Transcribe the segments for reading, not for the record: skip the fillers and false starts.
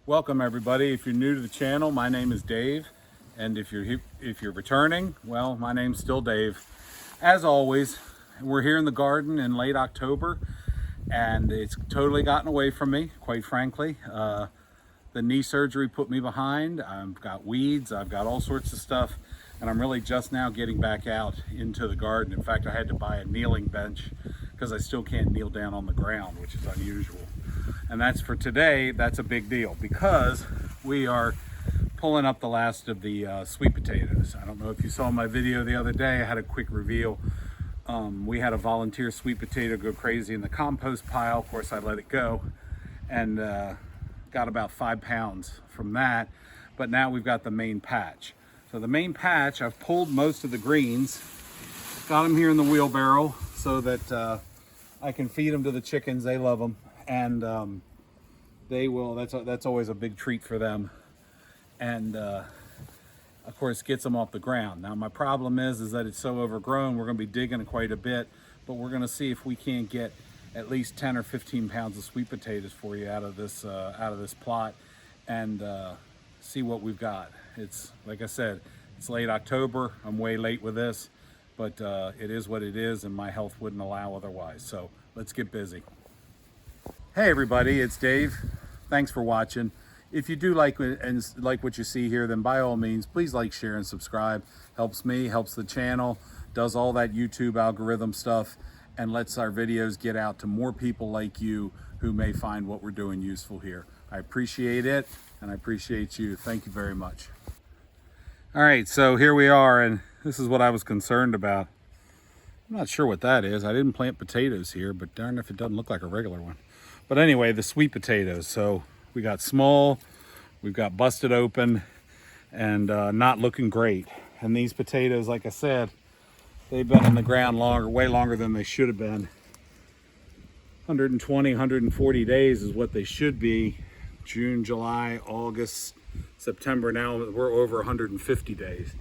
Welcome everybody. If you're new to the channel, my name is Dave, and if you're returning, well, my name's still Dave. As always, we're here in the garden in late October, and it's totally gotten away from me, quite frankly. The knee surgery put me behind. I've got weeds, I've got all sorts of stuff, and I'm really just now getting back out into the garden. In fact, I had to buy a kneeling bench because I still can't kneel down on the ground, which is unusual. And that's for today. That's a big deal because we are pulling up the last of the sweet potatoes. I don't know if you saw my video the other day. I had a quick reveal. We had a volunteer sweet potato go crazy in the compost pile. Of course, I let it go and got about 5 pounds from that. But now we've got the main patch. So the main patch, I've pulled most of the greens, got them here in the wheelbarrow so that I can feed them to the chickens. They love them. And they will, that's always a big treat for them, and of course gets them off the ground. Now my problem is that it's so overgrown, we're going to be digging quite a bit, but we're going to see if we can't get at least 10 or 15 pounds of sweet potatoes for you out of this plot, and see what we've got. It's like I said, it's late October. I'm way late with this, but it is what it is, and my health wouldn't allow otherwise. So let's get busy. Hey everybody, it's Dave. Thanks for watching. If you do like what you see here, then by all means, please like, share, and subscribe. Helps me, helps the channel, does all that YouTube algorithm stuff, and lets our videos get out to more people like you who may find what we're doing useful here. I appreciate it, and I appreciate you. Thank you very much. All right, so here we are, and this is what I was concerned about. I'm not sure what that is. I didn't plant potatoes here, but darn if it doesn't look like a regular one. But anyway, the sweet potatoes. So we got small, we've got busted open, and not looking great. And these potatoes, like I said, they've been in the ground longer, way longer than they should have been. 120, 140 days is what they should be. June, July, August, September. Now we're over 150 days.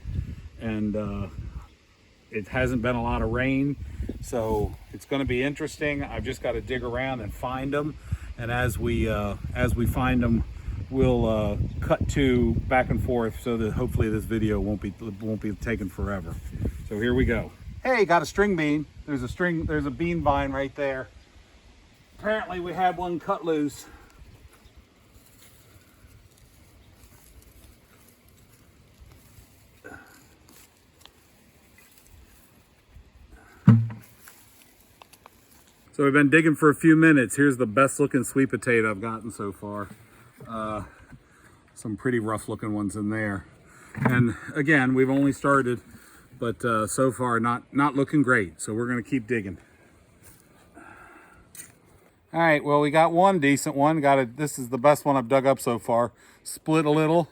And it hasn't been a lot of rain, so it's going to be interesting. I've just got to dig around and find them, and as we find them, we'll cut to back and forth so that hopefully this video won't be taken forever. So here we go. Hey, got a string bean. There's a bean vine right there. Apparently we had one cut loose. So we've been digging for a few minutes. Here's the best looking sweet potato I've gotten so far. Some pretty rough looking ones in there. And again, we've only started, but so far not looking great. So we're gonna keep digging. All right, well, we got one decent one. This is the best one I've dug up so far. Split a little.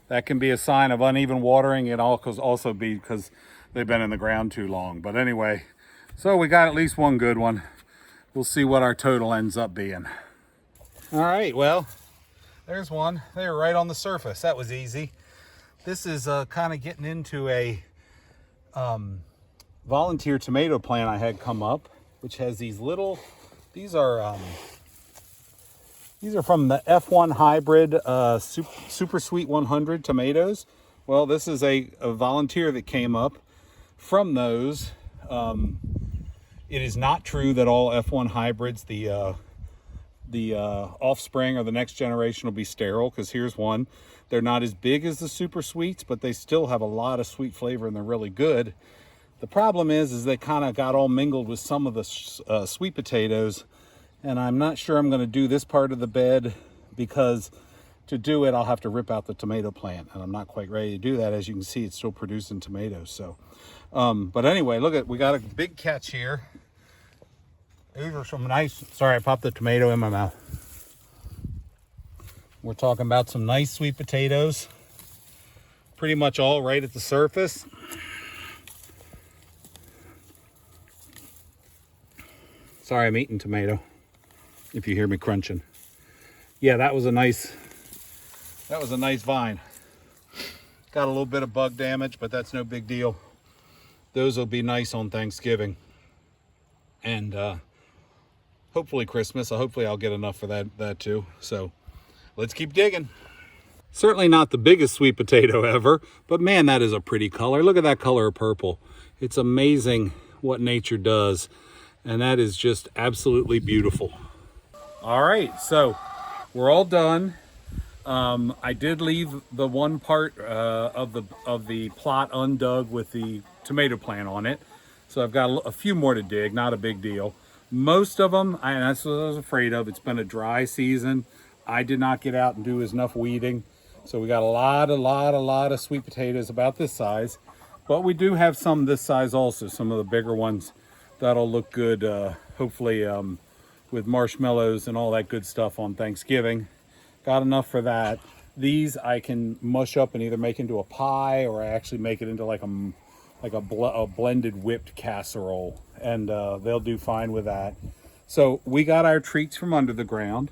That can be a sign of uneven watering. It also be because they've been in the ground too long. But anyway, so we got at least one good one. We'll see what our total ends up being. All right, well, there's one. They were right on the surface. That was easy. This is kind of getting into a volunteer tomato plant I had come up, which has these little, these are from the F1 hybrid Super Sweet 100 tomatoes. Well, this is a volunteer that came up from those. It is not true that all F1 hybrids, the offspring or the next generation, will be sterile, because here's one. They're not as big as the super sweets, but they still have a lot of sweet flavor and they're really good. The problem is they kind of got all mingled with some of the sweet potatoes, and I'm not sure I'm going to do this part of the bed, because to do it I'll have to rip out the tomato plant, and I'm not quite ready to do that. As you can see, it's still producing tomatoes. So but anyway, look, we got a big catch here. These are some nice, sorry, I popped the tomato in my mouth. We're talking about some nice sweet potatoes. Pretty much all right at the surface. Sorry, I'm eating tomato, if you hear me crunching. Yeah, that was a nice vine. Got a little bit of bug damage, but that's no big deal. Those will be nice on Thanksgiving. And hopefully Christmas. Hopefully I'll get enough for that too. So let's keep digging. Certainly not the biggest sweet potato ever, but man, that is a pretty color. Look at that color of purple. It's amazing what nature does, and that is just absolutely beautiful. All right, so we're all done. I did leave the one part of the plot undug with the tomato plant on it, so I've got a few more to dig. Not a big deal. Most of them, and that's what I was afraid of. It's been a dry season. I did not get out and do enough weeding, so we got a lot of sweet potatoes about this size. But we do have some this size also. Some of the bigger ones that'll look good. Hopefully, with marshmallows and all that good stuff on Thanksgiving. Got enough for that. These I can mush up and either make into a pie, or I actually make it into like a blended whipped casserole, and they'll do fine with that. So we got our treats from under the ground.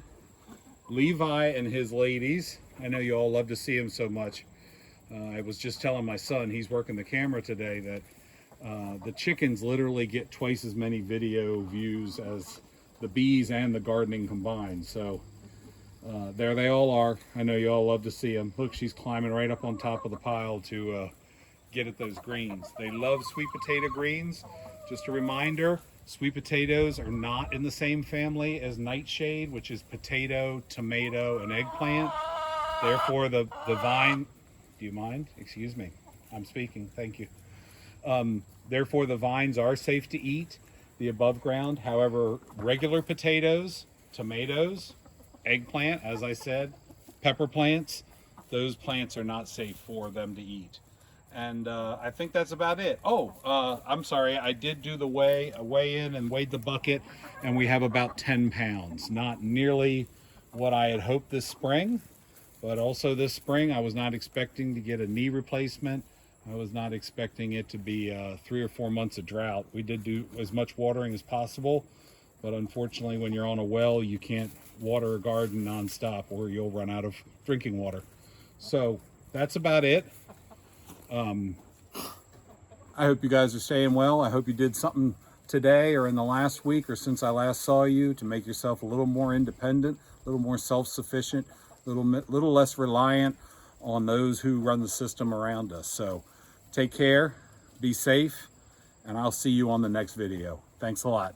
Levi and his ladies, I know you all love to see him so much. I was just telling my son, he's working the camera today, that the chickens literally get twice as many video views as the bees and the gardening combined. So there they all are. I know you all love to see them. Look, she's climbing right up on top of the pile to get at those greens. They love sweet potato greens. Just a reminder, sweet potatoes are not in the same family as nightshade, which is potato, tomato, and eggplant. Therefore, the vine, do you mind? Excuse me, I'm speaking, thank you. Therefore, the vines are safe to eat, the above ground. However, regular potatoes, tomatoes, eggplant, as I said, pepper plants, those plants are not safe for them to eat. And I think that's about it. Oh, I'm sorry, I did do the weigh in and weighed the bucket, and we have about 10 pounds. Not nearly what I had hoped this spring, but also this spring I was not expecting to get a knee replacement. I was not expecting it to be 3 or 4 months of drought. We did do as much watering as possible, but unfortunately when you're on a well, you can't water a garden nonstop or you'll run out of drinking water. So that's about it. I hope you guys are staying well. I hope you did something today or in the last week or since I last saw you to make yourself a little more independent, a little more self-sufficient, a little less reliant on those who run the system around us. So take care, be safe, and I'll see you on the next video. Thanks a lot.